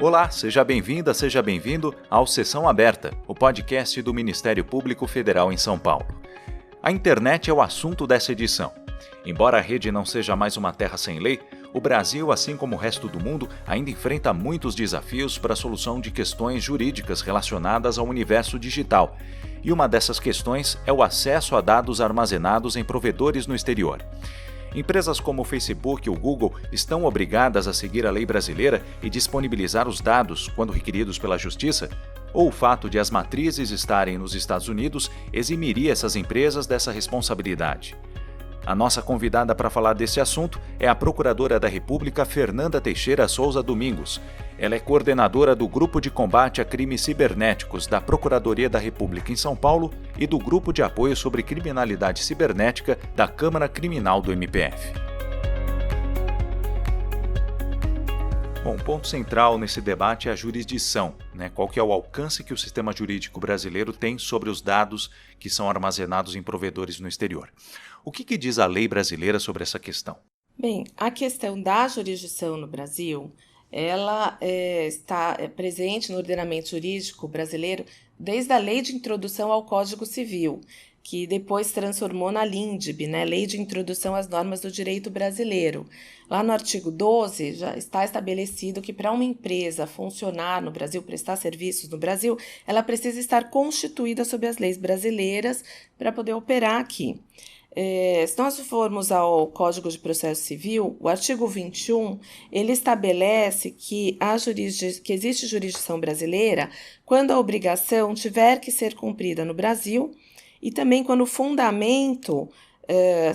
Olá, seja bem-vinda, seja bem-vindo ao Sessão Aberta, o podcast do Ministério Público Federal em São Paulo. A internet é o assunto dessa edição. Embora a rede não seja mais uma terra sem lei, o Brasil, assim como o resto do mundo, ainda enfrenta muitos desafios para a solução de questões jurídicas relacionadas ao universo digital. E uma dessas questões é o acesso a dados armazenados em provedores no exterior. Empresas como o Facebook e o Google estão obrigadas a seguir a lei brasileira e disponibilizar os dados quando requeridos pela Justiça? Ou o fato de as matrizes estarem nos Estados Unidos eximiria essas empresas dessa responsabilidade? A nossa convidada para falar desse assunto é a Procuradora da República Fernanda Teixeira Souza Domingos. Ela é coordenadora do Grupo de Combate a Crimes Cibernéticos da Procuradoria da República em São Paulo e do Grupo de Apoio sobre Criminalidade Cibernética da Câmara Criminal do MPF. Bom, o ponto central nesse debate é a jurisdição, né? Qual que é o alcance que o sistema jurídico brasileiro tem sobre os dados que são armazenados em provedores no exterior. O que diz a lei brasileira sobre essa questão? Bem, a questão da jurisdição no Brasil, ela está presente no ordenamento jurídico brasileiro desde a Lei de Introdução ao Código Civil, que depois transformou na LINDB, né, Lei de Introdução às Normas do Direito Brasileiro. Lá no artigo 12 já está estabelecido que para uma empresa funcionar no Brasil, prestar serviços no Brasil, ela precisa estar constituída sob as leis brasileiras para poder operar aqui. Se nós formos ao Código de Processo Civil, o artigo 21, ele estabelece que existe jurisdição brasileira quando a obrigação tiver que ser cumprida no Brasil e também quando o fundamento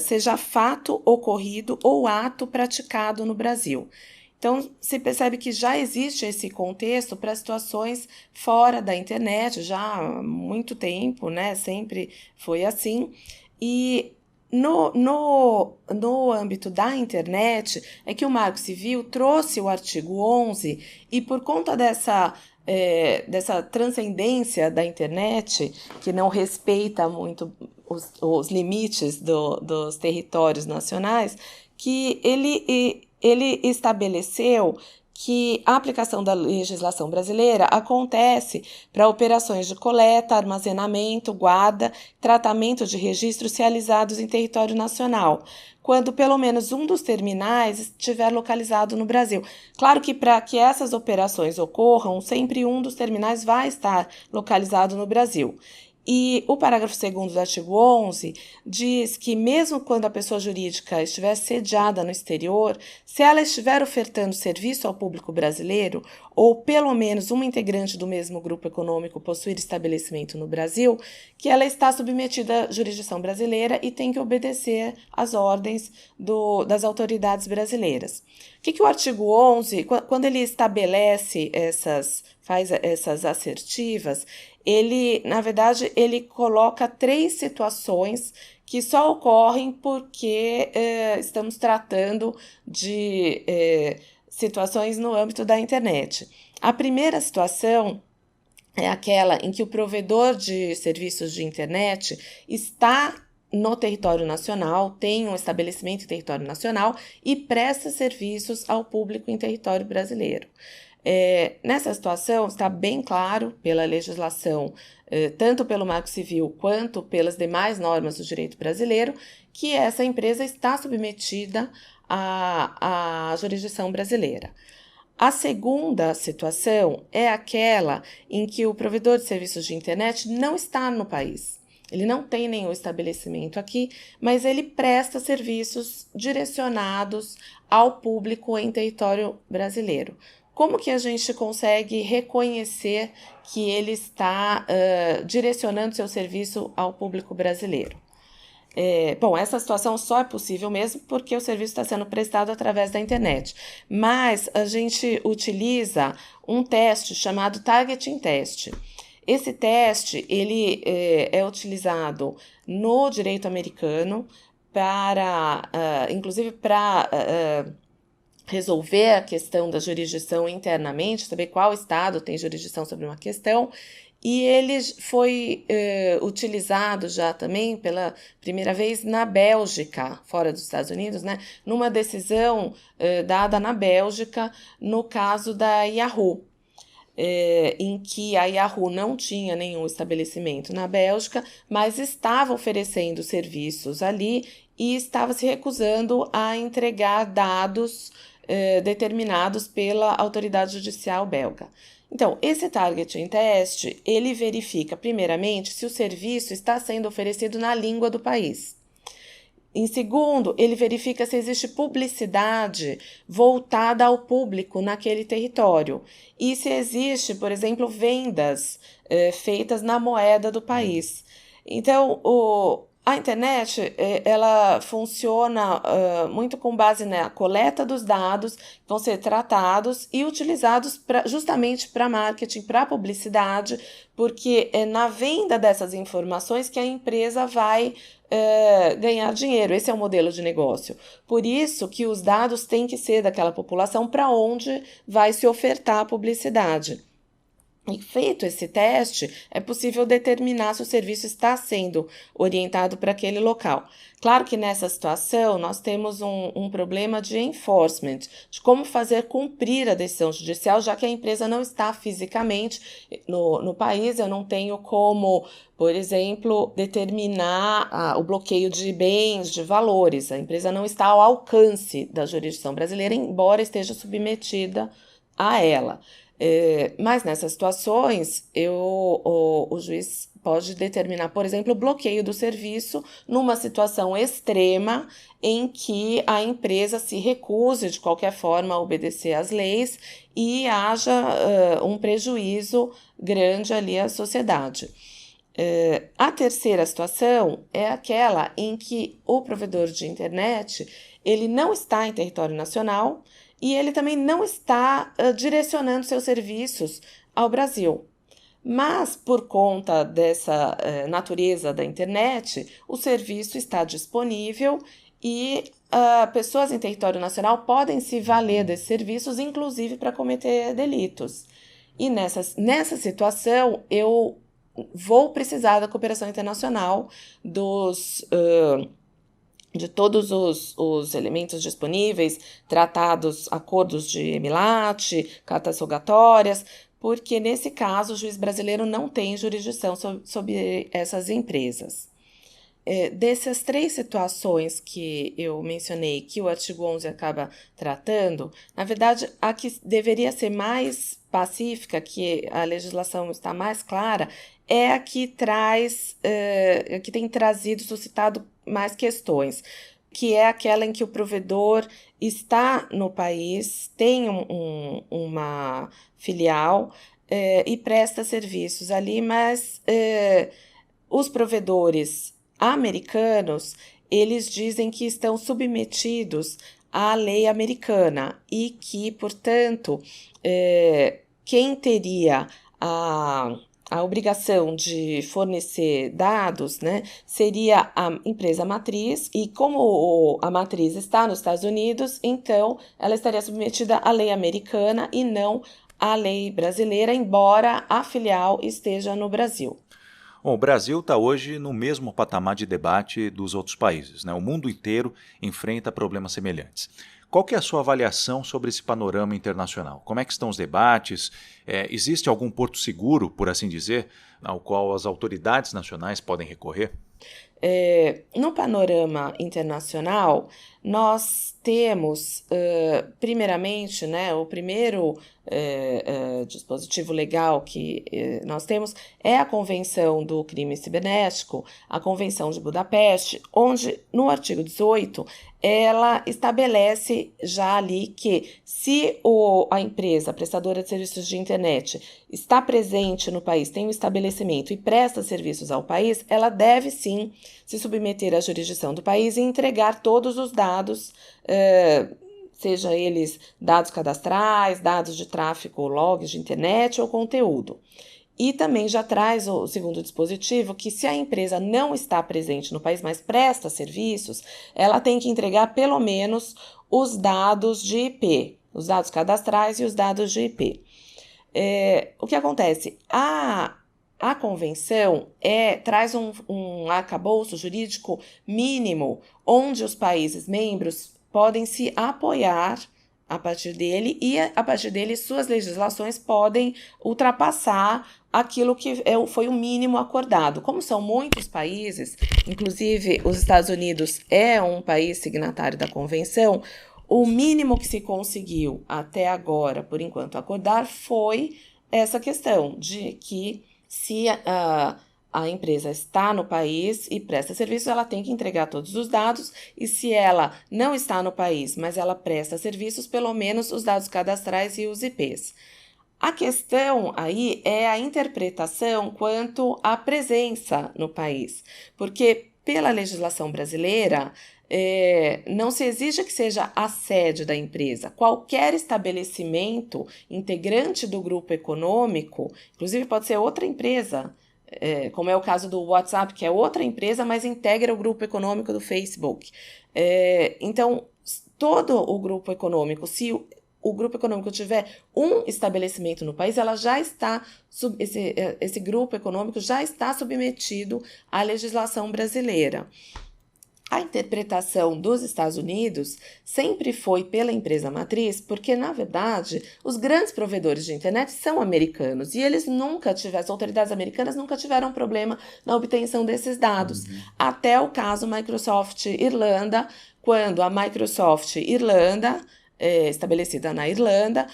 seja fato ocorrido ou ato praticado no Brasil. Então, se percebe que já existe esse contexto para situações fora da internet, já há muito tempo, né? Sempre foi assim. E no âmbito da internet é que o Marco Civil trouxe o artigo 11 e por conta dessa transcendência da internet, que não respeita muito os limites dos territórios nacionais, que ele estabeleceu que a aplicação da legislação brasileira acontece para operações de coleta, armazenamento, guarda, tratamento de registros realizados em território nacional, quando pelo menos um dos terminais estiver localizado no Brasil. Claro que para que essas operações ocorram, sempre um dos terminais vai estar localizado no Brasil. E o parágrafo 2º do artigo 11 diz que mesmo quando a pessoa jurídica estiver sediada no exterior, se ela estiver ofertando serviço ao público brasileiro, ou pelo menos uma integrante do mesmo grupo econômico possuir estabelecimento no Brasil, que ela está submetida à jurisdição brasileira e tem que obedecer às ordens das autoridades brasileiras. O que o artigo 11, quando ele estabelece faz essas assertivas, na verdade, ele coloca 3 situações que só ocorrem porque estamos tratando de situações no âmbito da internet. A primeira situação é aquela em que o provedor de serviços de internet está no território nacional, tem um estabelecimento em território nacional e presta serviços ao público em território brasileiro. Nessa situação, está bem claro pela legislação, tanto pelo Marco Civil quanto pelas demais normas do direito brasileiro, que essa empresa está submetida à jurisdição brasileira. A segunda situação é aquela em que o provedor de serviços de internet não está no país. Ele não tem nenhum estabelecimento aqui, mas ele presta serviços direcionados ao público em território brasileiro. Como que a gente consegue reconhecer que ele está direcionando seu serviço ao público brasileiro? Essa situação só é possível mesmo porque o serviço está sendo prestado através da internet. Mas a gente utiliza um teste chamado Targeting Test. Esse teste ele é utilizado no direito americano inclusive para resolver a questão da jurisdição internamente, saber qual estado tem jurisdição sobre uma questão, e ele foi utilizado já também pela primeira vez na Bélgica, fora dos Estados Unidos, né, numa decisão dada na Bélgica no caso da Yahoo. em que a Yahoo não tinha nenhum estabelecimento na Bélgica, mas estava oferecendo serviços ali e estava se recusando a entregar dados determinados pela autoridade judicial belga. Então, esse targeting test, ele verifica, primeiramente, se o serviço está sendo oferecido na língua do país. Em segundo, ele verifica se existe publicidade voltada ao público naquele território e se existe, por exemplo, vendas feitas na moeda do país. Então, a internet ela funciona muito com base na coleta dos dados que vão ser tratados e utilizados justamente para marketing, para publicidade, porque é na venda dessas informações que a empresa vai ganhar dinheiro. Esse é o modelo de negócio. Por isso que os dados têm que ser daquela população para onde vai se ofertar a publicidade. E feito esse teste, é possível determinar se o serviço está sendo orientado para aquele local. Claro que nessa situação nós temos um problema de enforcement, de como fazer cumprir a decisão judicial, já que a empresa não está fisicamente no país. Eu não tenho como, por exemplo, determinar o bloqueio de bens, de valores. A empresa não está ao alcance da jurisdição brasileira, embora esteja submetida a ela. Mas nessas situações, o juiz pode determinar, por exemplo, o bloqueio do serviço numa situação extrema em que a empresa se recuse de qualquer forma a obedecer às leis e haja um prejuízo grande ali à sociedade. A terceira situação é aquela em que o provedor de internet ele não está em território nacional e ele também não está direcionando seus serviços ao Brasil. Mas, por conta dessa natureza da internet, o serviço está disponível e pessoas em território nacional podem se valer desses serviços, inclusive para cometer delitos. E nessa situação, eu vou precisar da cooperação internacional de todos os elementos disponíveis, tratados, acordos de EMILAT, cartas rogatórias, porque nesse caso o juiz brasileiro não tem jurisdição sobre essas empresas. Dessas três situações que eu mencionei, que o artigo 11 acaba tratando, na verdade, a que deveria ser mais pacífica, que a legislação está mais clara, é a que que tem suscitado mais questões, que é aquela em que o provedor está no país, tem uma filial e presta serviços ali, mas os provedores americanos, eles dizem que estão submetidos à lei americana e que, portanto, quem teria a obrigação de fornecer dados, né, seria a empresa matriz, e como a matriz está nos Estados Unidos, então ela estaria submetida à lei americana e não à lei brasileira, embora a filial esteja no Brasil. Bom, o Brasil está hoje no mesmo patamar de debate dos outros países, né? O mundo inteiro enfrenta problemas semelhantes. Qual que é a sua avaliação sobre esse panorama internacional? Como é que estão os debates? Existe algum porto seguro, por assim dizer, ao qual as autoridades nacionais podem recorrer? No panorama internacional, nós temos, primeiramente, né, o primeiro dispositivo legal que nós temos é a Convenção do Crime Cibernético, a Convenção de Budapeste, onde, no artigo 18, ela estabelece já ali que se a empresa prestadora de serviços de internet está presente no país, tem um estabelecimento e presta serviços ao país, ela deve sim se submeter à jurisdição do país e entregar todos os dados, seja eles dados cadastrais, dados de tráfego, logs de internet ou conteúdo. E também já traz o segundo dispositivo que se a empresa não está presente no país, mas presta serviços, ela tem que entregar pelo menos os dados de IP, os dados cadastrais e os dados de IP. O que acontece? A convenção traz um arcabouço jurídico mínimo, onde os países membros podem se apoiar a partir dele, e a partir dele suas legislações podem ultrapassar aquilo que foi o mínimo acordado. Como são muitos países, inclusive os Estados Unidos é um país signatário da convenção, o mínimo que se conseguiu até agora, por enquanto, acordar foi essa questão de que se a empresa está no país e presta serviços, ela tem que entregar todos os dados, e se ela não está no país, mas ela presta serviços, pelo menos os dados cadastrais e os IPs. A questão aí é a interpretação quanto à presença no país, porque pela legislação brasileira, não se exige que seja a sede da empresa. Qualquer estabelecimento integrante do grupo econômico, inclusive pode ser outra empresa, como é o caso do WhatsApp, que é outra empresa, mas integra o grupo econômico do Facebook. Então, todo o grupo econômico, se o grupo econômico tiver um estabelecimento no país, ela já está esse grupo econômico já está submetido à legislação brasileira. A interpretação dos Estados Unidos sempre foi pela empresa matriz, porque, na verdade, os grandes provedores de internet são americanos e eles as autoridades americanas nunca tiveram problema na obtenção desses dados, até o caso Microsoft Irlanda, quando a Microsoft Irlanda, estabelecida na Irlanda,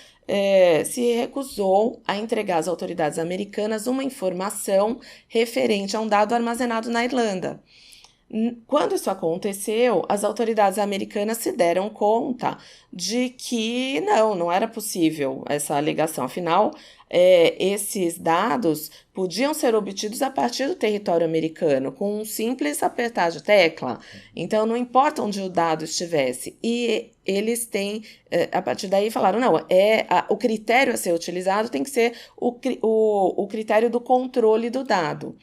se recusou a entregar às autoridades americanas uma informação referente a um dado armazenado na Irlanda. Quando isso aconteceu, as autoridades americanas se deram conta de que não era possível essa alegação. Afinal, esses dados podiam ser obtidos a partir do território americano, com um simples apertar de tecla. Então, não importa onde o dado estivesse. E eles têm, a partir daí, falaram, o critério a ser utilizado tem que ser o critério do controle do dado.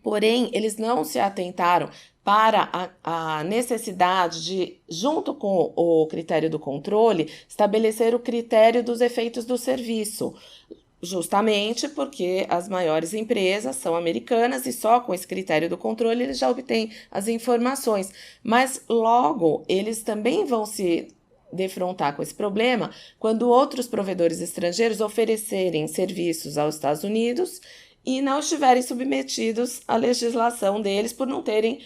Porém, eles não se atentaram para a necessidade de, junto com o critério do controle, estabelecer o critério dos efeitos do serviço, justamente porque as maiores empresas são americanas e só com esse critério do controle eles já obtêm as informações. Mas logo eles também vão se defrontar com esse problema quando outros provedores estrangeiros oferecerem serviços aos Estados Unidos e não estiverem submetidos à legislação deles por não terem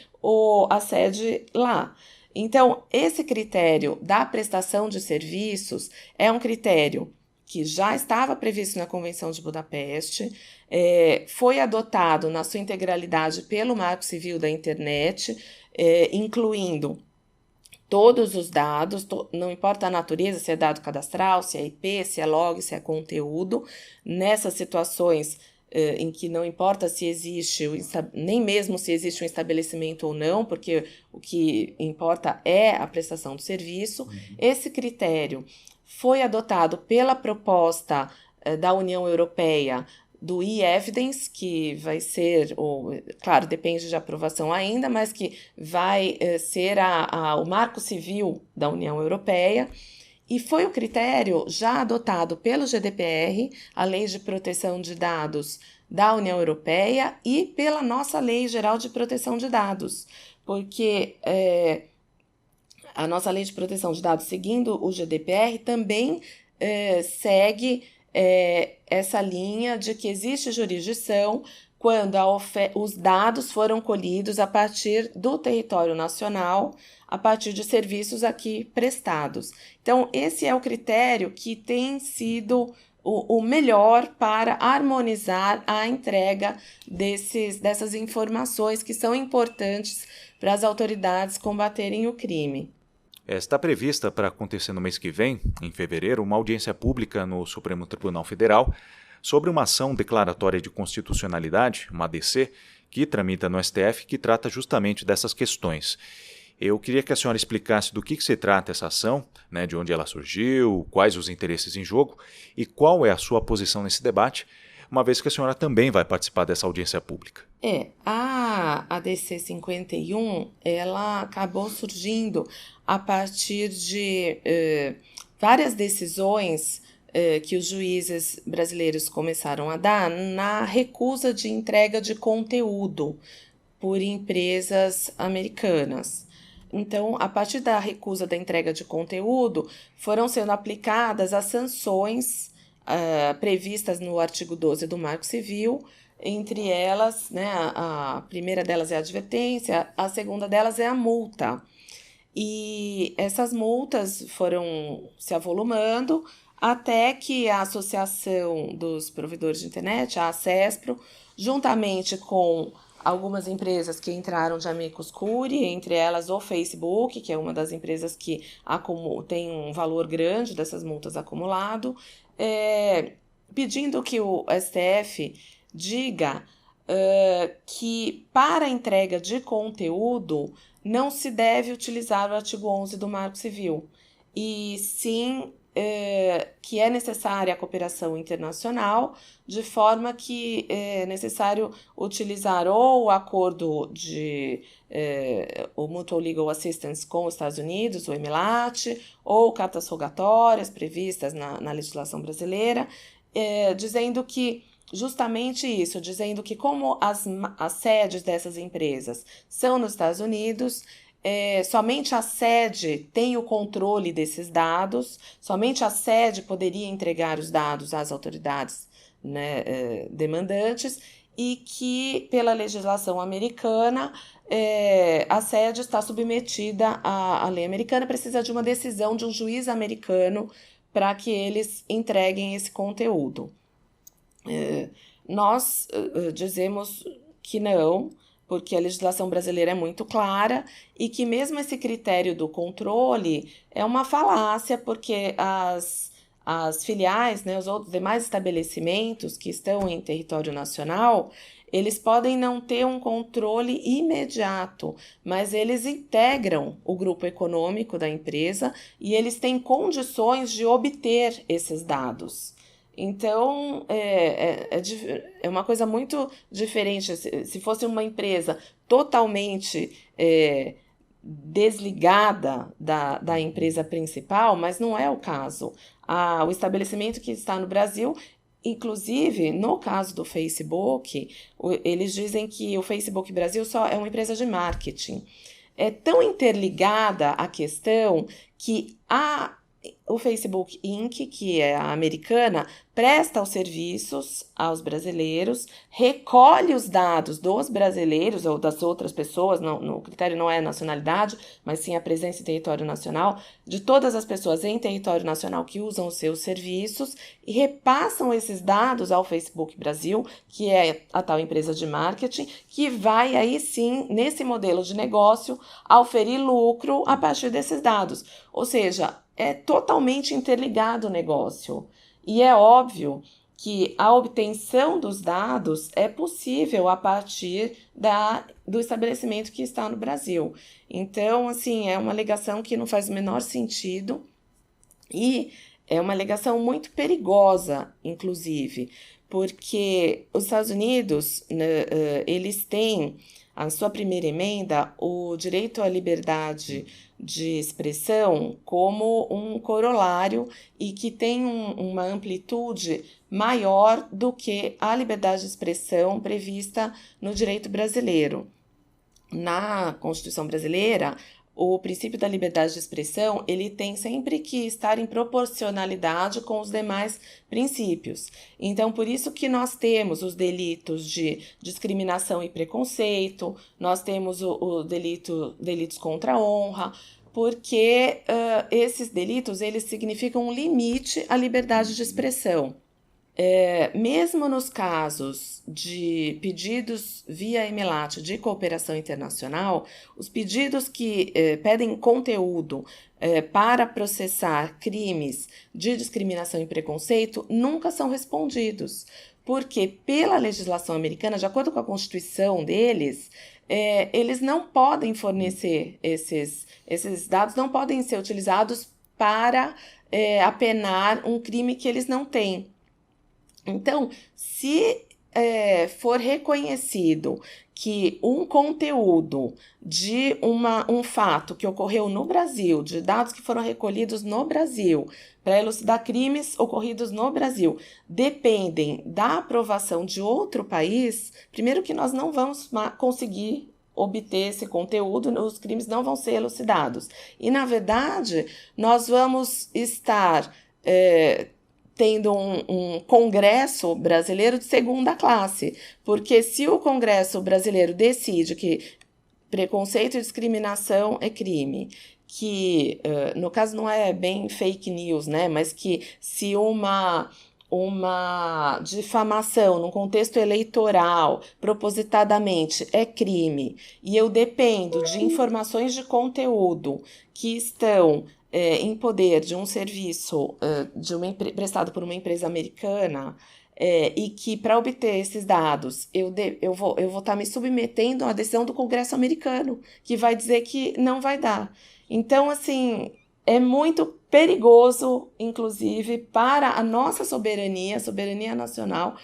a sede lá. Então, esse critério da prestação de serviços é um critério que já estava previsto na Convenção de Budapeste, foi adotado na sua integralidade pelo Marco Civil da Internet, incluindo todos os dados, não importa a natureza, se é dado cadastral, se é IP, se é log, se é conteúdo. Nessas situações em que não importa se existe, nem mesmo se existe um estabelecimento ou não, porque o que importa é a prestação do serviço. Esse critério foi adotado pela proposta da União Europeia do e-Evidence, que vai ser, claro, depende de aprovação ainda, mas que vai ser o marco civil da União Europeia. E foi o critério já adotado pelo GDPR, a Lei de Proteção de Dados da União Europeia, e pela nossa Lei Geral de Proteção de Dados, porque a nossa Lei de Proteção de Dados, seguindo o GDPR, também segue essa linha de que existe jurisdição quando os dados foram colhidos a partir do território nacional, a partir de serviços aqui prestados. Então, esse é o critério que tem sido o melhor para harmonizar a entrega dessas informações que são importantes para as autoridades combaterem o crime. Está prevista para acontecer no mês que vem, em fevereiro, uma audiência pública no Supremo Tribunal Federal sobre uma ação declaratória de constitucionalidade, uma ADC, que tramita no STF, que trata justamente dessas questões. Eu queria que a senhora explicasse do que se trata essa ação, de onde ela surgiu, quais os interesses em jogo e qual é a sua posição nesse debate, uma vez que a senhora também vai participar dessa audiência pública. A ADC 51, ela acabou surgindo a partir de várias decisões que os juízes brasileiros começaram a dar na recusa de entrega de conteúdo por empresas americanas. Então, a partir da recusa da entrega de conteúdo, foram sendo aplicadas as sanções previstas no artigo 12 do Marco Civil, entre elas, né, a primeira delas é a advertência, a segunda delas é a multa. E essas multas foram se avolumando até que a Associação dos Provedores de Internet, a ACESPRO, juntamente com algumas empresas que entraram de amicus curiae, entre elas o Facebook, que é uma das empresas que tem um valor grande dessas multas acumulado, pedindo que o STF diga que para a entrega de conteúdo não se deve utilizar o artigo 11 do Marco Civil, e sim que é necessária a cooperação internacional, de forma que é necessário utilizar ou o acordo o Mutual Legal Assistance com os Estados Unidos, o MLAT, ou cartas rogatórias previstas na legislação brasileira, dizendo que justamente isso, dizendo que como as sedes dessas empresas são nos Estados Unidos, somente a sede tem o controle desses dados, somente a sede poderia entregar os dados às autoridades, né, demandantes, e que, pela legislação americana, a sede está submetida à lei americana, precisa de uma decisão de um juiz americano para que eles entreguem esse conteúdo. Nós dizemos que não, porque a legislação brasileira é muito clara e que mesmo esse critério do controle é uma falácia, porque as filiais, né, os outros demais estabelecimentos que estão em território nacional, eles podem não ter um controle imediato, mas eles integram o grupo econômico da empresa e eles têm condições de obter esses dados. Então, é uma coisa muito diferente. Se fosse uma empresa totalmente desligada da empresa principal, mas não é o caso. O estabelecimento que está no Brasil, inclusive, no caso do Facebook, eles dizem que o Facebook Brasil só é uma empresa de marketing. É tão interligada a questão que o Facebook Inc., que é a americana, presta os serviços aos brasileiros, recolhe os dados dos brasileiros ou das outras pessoas, o critério não é a nacionalidade, mas sim a presença em território nacional, de todas as pessoas em território nacional que usam os seus serviços e repassam esses dados ao Facebook Brasil, que é a tal empresa de marketing, que vai aí sim, nesse modelo de negócio, auferir lucro a partir desses dados. Ou seja, é totalmente interligado o negócio. E é óbvio que a obtenção dos dados é possível a partir do estabelecimento que está no Brasil. Então, assim, é uma alegação que não faz o menor sentido e é uma alegação muito perigosa, inclusive, porque os Estados Unidos, eles têm, a sua primeira emenda, o direito à liberdade de expressão como um corolário e que tem uma amplitude maior do que a liberdade de expressão prevista no direito brasileiro. Na Constituição brasileira, o princípio da liberdade de expressão, ele tem sempre que estar em proporcionalidade com os demais princípios. Então, por isso que nós temos os delitos de discriminação e preconceito, nós temos delitos contra a honra, porque esses delitos, eles significam um limite à liberdade de expressão. Mesmo nos casos de pedidos via MLAT de cooperação internacional, os pedidos que pedem conteúdo para processar crimes de discriminação e preconceito nunca são respondidos, porque pela legislação americana, de acordo com a Constituição deles, eles não podem fornecer esses dados, não podem ser utilizados para apenar um crime que eles não têm. Então, se for reconhecido que um conteúdo de um fato que ocorreu no Brasil, de dados que foram recolhidos no Brasil, para elucidar crimes ocorridos no Brasil, dependem da aprovação de outro país, primeiro que nós não vamos conseguir obter esse conteúdo, os crimes não vão ser elucidados. E, na verdade, nós vamos estar tendo um Congresso brasileiro de segunda classe, porque se o Congresso brasileiro decide que preconceito e discriminação é crime, que, no caso não é bem fake news, né, mas que se uma difamação num contexto eleitoral propositadamente é crime e eu dependo de informações de conteúdo que estão em poder de um serviço prestado por uma empresa americana, e que para obter esses dados eu vou estar me submetendo à decisão do Congresso americano, que vai dizer que não vai dar. Então, assim, é muito perigoso, inclusive, para a nossa soberania nacional,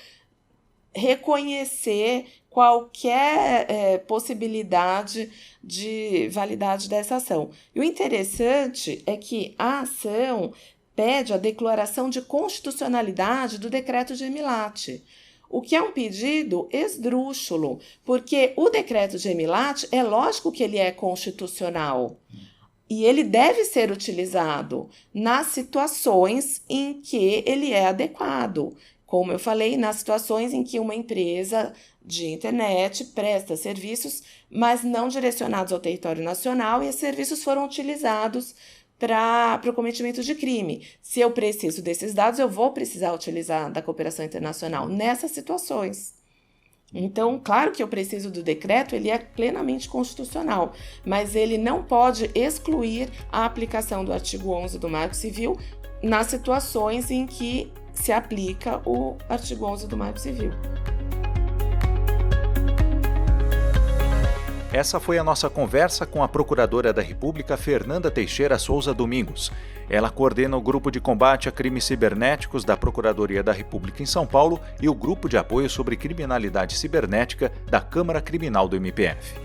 reconhecer qualquer possibilidade de validade dessa ação. E o interessante é que a ação pede a declaração de constitucionalidade do decreto de Emilat, o que é um pedido esdrúxulo, porque o decreto de Emilat, é lógico que ele é constitucional, e ele deve ser utilizado nas situações em que ele é adequado. Como eu falei, nas situações em que uma empresa de internet presta serviços, mas não direcionados ao território nacional, e esses serviços foram utilizados para o cometimento de crime. Se eu preciso desses dados, eu vou precisar utilizar da cooperação internacional nessas situações. Então, claro que eu preciso do decreto, ele é plenamente constitucional, mas ele não pode excluir a aplicação do artigo 11 do Marco Civil nas situações em que se aplica o artigo 11 do Marco Civil. Essa foi a nossa conversa com a Procuradora da República, Fernanda Teixeira Souza Domingos. Ela coordena o Grupo de Combate a Crimes Cibernéticos da Procuradoria da República em São Paulo e o Grupo de Apoio sobre Criminalidade Cibernética da Câmara Criminal do MPF.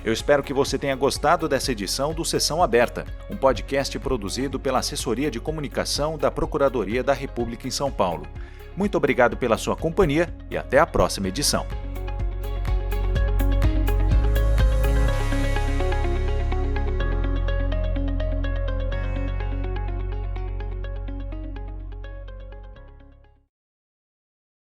Eu espero que você tenha gostado dessa edição do Sessão Aberta, um podcast produzido pela Assessoria de Comunicação da Procuradoria da República em São Paulo. Muito obrigado pela sua companhia e até a próxima edição.